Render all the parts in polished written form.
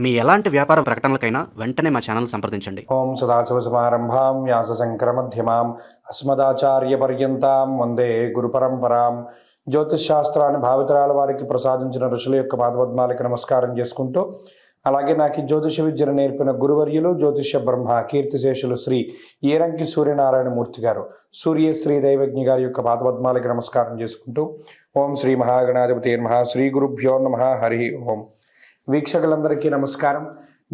మీ ఎలాంటి వ్యాపార ప్రకటనలకైనా వెంటనే మా ఛానల్ సంప్రదించండి. ఓం సదాశివసమారంభాం వ్యాసశంకరమధ్యమాం అస్మదాచార్యపర్యంతాం వందే గురుపరంపరాం. జ్యోతిష్శాస్త్రాన్ని భావితరాల వారికి ప్రసాదించిన ఋషుల యొక్క పాదపద్మాలకు నమస్కారం చేసుకుంటూ, అలాగే నాకు ఈ జ్యోతిష విద్యను నేర్పిన గురువర్యులు జ్యోతిష బ్రహ్మ కీర్తిశేషులు శ్రీ ఏరంకి సూర్యనారాయణమూర్తి గారు, సూర్యశ్రీ దైవజ్ఞ గారి యొక్క పాదపద్మాలకు నమస్కారం చేసుకుంటూ, ఓం శ్రీ మహాగణాధిపతి నమః, శ్రీ గురుభ్యో నమః, హరి ఓం. వీక్షకులందరికీ నమస్కారం.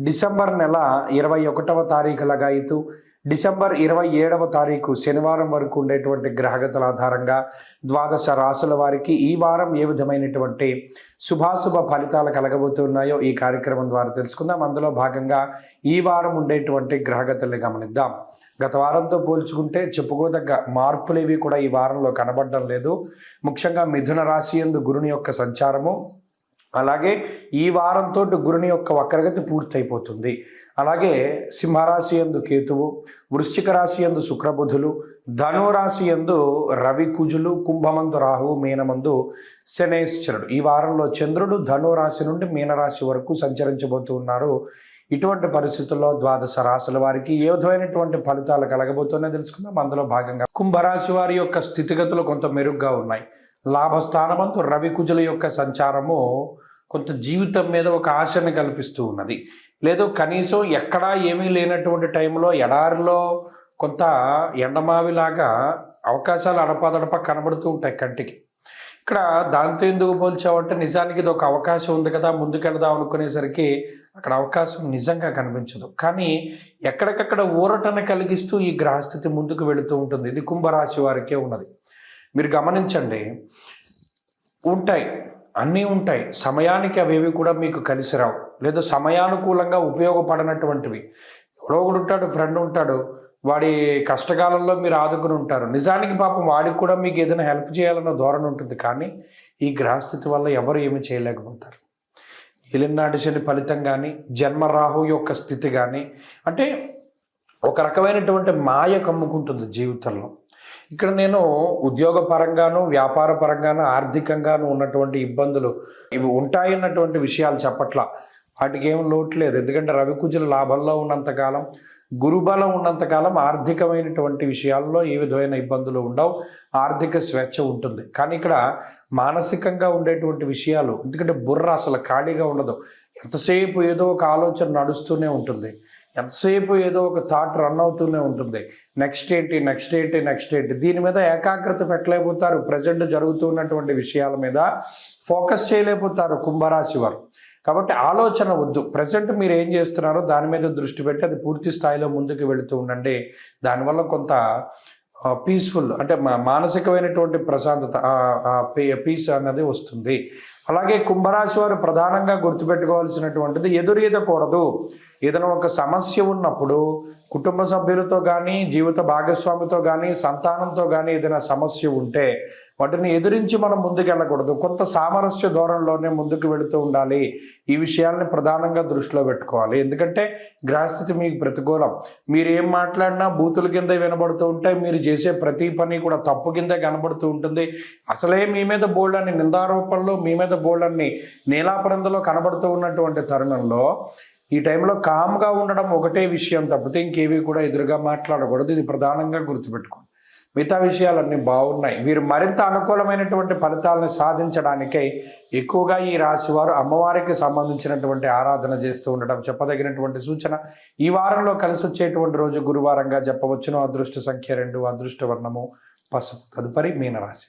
డిసెంబర్ నెల 21వ తారీఖు లగాయితూ డిసెంబర్ 27వ తారీఖు శనివారం వరకు ఉండేటువంటి గ్రహగతుల ఆధారంగా ద్వాదశ రాసుల వారికి ఈ వారం ఏ విధమైనటువంటి శుభాశుభ ఫలితాలు కలగబోతున్నాయో ఈ కార్యక్రమం ద్వారా తెలుసుకుందాం. అందులో భాగంగా ఈ వారం ఉండేటువంటి గ్రహగతుల్ని గమనిద్దాం. గత వారంతో పోల్చుకుంటే చెప్పుకోదగ్గ మార్పులు ఏవి కూడా ఈ వారంలో కనబడడం లేదు. ముఖ్యంగా మిథున రాశి యందు గురుని యొక్క సంచారము, అలాగే ఈ వారంతో గురుని యొక్క వక్రగతి పూర్తయిపోతుంది. అలాగే సింహరాశి యందు కేతువు, వృశ్చిక రాశి యందు శుక్రబుధులు, ధనురాశి యందు రవి కుజులు, కుంభమందు రాహువు, మీనమందు శనేశ్వరుడు. ఈ వారంలో చంద్రుడు ధనురాశి నుండి మీనరాశి వరకు సంచరించబోతూ ఉన్నారు. ఇటువంటి పరిస్థితుల్లో ద్వాదశ రాశుల వారికి ఏ విధమైనటువంటి ఫలితాలు కలగబోతున్నాయో తెలుసుకుందాం. అందులో భాగంగా కుంభరాశి వారి యొక్క స్థితిగతులు కొంత మెరుగ్గా ఉన్నాయి. లాభస్థానమందు రవి కుజుల యొక్క సంచారము కొంత జీవితం మీద ఒక ఆశని కల్పిస్తూ ఉన్నది. లేదు కనీసం ఎక్కడా ఏమీ లేనటువంటి టైంలో ఎడారిలో కొంత ఎండమావిలాగా అవకాశాలు అడపాదడప కనబడుతూ ఉంటాయి కంటికి. ఇక్కడ దాంతో ఎందుకు పోల్చామంటే నిజానికి ఇది ఒక అవకాశం ఉంది కదా, ముందుకెళ్దాం అనుకునేసరికి అక్కడ అవకాశం నిజంగా కనిపించదు. కానీ ఎక్కడికక్కడ ఊరటను కలిగిస్తూ ఈ గ్రహస్థితి ముందుకు వెళుతూ ఉంటుంది. ఇది కుంభరాశి వారికే ఉన్నది. మీరు గమనించండి, ఉంటాయి, అన్నీ ఉంటాయి, సమయానికి అవేవి కూడా మీకు కలిసి రావు, లేదా సమయానుకూలంగా ఉపయోగపడనటువంటివి. ఎవడో ఒకడు ఉంటాడు, ఫ్రెండ్ ఉంటాడు, వాడి కష్టకాలంలో మీరు ఆదుకుని ఉంటారు. నిజానికి పాపం వాడికి కూడా మీకు ఏదైనా హెల్ప్ చేయాలన్న ధోరణి ఉంటుంది. కానీ ఈ గ్రహస్థితి వల్ల ఎవరు ఏమి చేయలేకపోతారు. ఏలినాటి శని ఫలితం కానీ, జన్మరాహు యొక్క స్థితి కానీ, అంటే ఒక రకమైనటువంటి మాయ కమ్ముకుంటుంది జీవితంలో. ఇక్కడ నేను ఉద్యోగ పరంగాను, వ్యాపార పరంగాను, ఆర్థికంగాను ఉన్నటువంటి ఇబ్బందులు ఇవి ఉంటాయన్నటువంటి విషయాలు చెప్పట్ల. వాటికి ఏం లోటు లేదు. ఎందుకంటే రవికుజుల లాభంలో ఉన్నంతకాలం, గురుబలం ఉన్నంతకాలం ఆర్థికమైనటువంటి విషయాల్లో ఏ విధమైన ఇబ్బందులు ఉండవు, ఆర్థిక స్వేచ్ఛ ఉంటుంది. కానీ ఇక్కడ మానసికంగా ఉండేటువంటి విషయాలు, ఎందుకంటే బుర్ర అసలు ఖాళీగా ఉండదు. ఎంతసేపు ఏదో ఒక ఆలోచన నడుస్తూనే ఉంటుంది, ఎంతసేపు ఏదో ఒక థాట్ రన్ అవుతూనే ఉంటుంది. నెక్స్ట్ ఏంటి, నెక్స్ట్ ఏంటి, నెక్స్ట్ ఏంటి, దీని మీద ఏకాగ్రత పెట్టలేకపోతారు. ప్రజెంట్ జరుగుతున్నటువంటి విషయాల మీద ఫోకస్ చేయలేకపోతారు కుంభరాశి వారు. కాబట్టి ఆలోచన వద్దు. ప్రజెంట్ మీరు ఏం చేస్తున్నారో దాని మీద దృష్టి పెట్టి అది పూర్తి స్థాయిలో ముందుకు వెళుతూ ఉండండి. దానివల్ల కొంత పీస్ఫుల్, అంటే మానసికమైనటువంటి ప్రశాంతత, పీస్ అన్నది వస్తుంది. అలాగే కుంభరాశి వారు ప్రధానంగా గుర్తుపెట్టుకోవాల్సినటువంటిది ఎదురీదకూడదు. ఏదైనా ఒక సమస్య ఉన్నప్పుడు కుటుంబ సభ్యులతో కానీ, జీవిత భాగస్వామితో కానీ, సంతానంతో కానీ ఏదైనా సమస్య ఉంటే వాటిని ఎదిరించి మనం ముందుకు వెళ్ళకూడదు. కొంత సామరస్య ధోరణిలోనే ముందుకు వెళుతూ ఉండాలి. ఈ విషయాల్ని ప్రధానంగా దృష్టిలో పెట్టుకోవాలి. ఎందుకంటే గ్రహస్థితి మీకు ప్రతికూలం. మీరు ఏం మాట్లాడినా బూతుల కింద వినబడుతూ ఉంటాయి. మీరు చేసే ప్రతి పని కూడా తప్పు కింద కనబడుతూ ఉంటుంది. అసలే మీ మీద బోల్డన్ని నిందారోపణలు, మీ మీద బోల్డన్ని నీలాపరందలో కనబడుతూ ఉన్నటువంటి తరుణంలో ఈ టైంలో కామ్గా ఉండడం ఒకటే విషయం తప్పితే ఇంకేవి కూడా ఎదురుగా మాట్లాడకూడదు. ఇది ప్రధానంగా గుర్తుపెట్టుకోండి. మిగతా విషయాలన్నీ బాగున్నాయి. వీరు మరింత అనుకూలమైనటువంటి ఫలితాలను సాధించడానికై ఎక్కువగా ఈ రాశి వారు అమ్మవారికి సంబంధించినటువంటి ఆరాధన చేస్తూ ఉండడం చెప్పదగినటువంటి సూచన. ఈ వారంలో కలిసి వచ్చేటువంటి రోజు గురువారంగా చెప్పవచ్చును. అదృష్ట సంఖ్య 2, అదృష్ట వర్ణము పసుపు. తదుపరి మీనరాశి.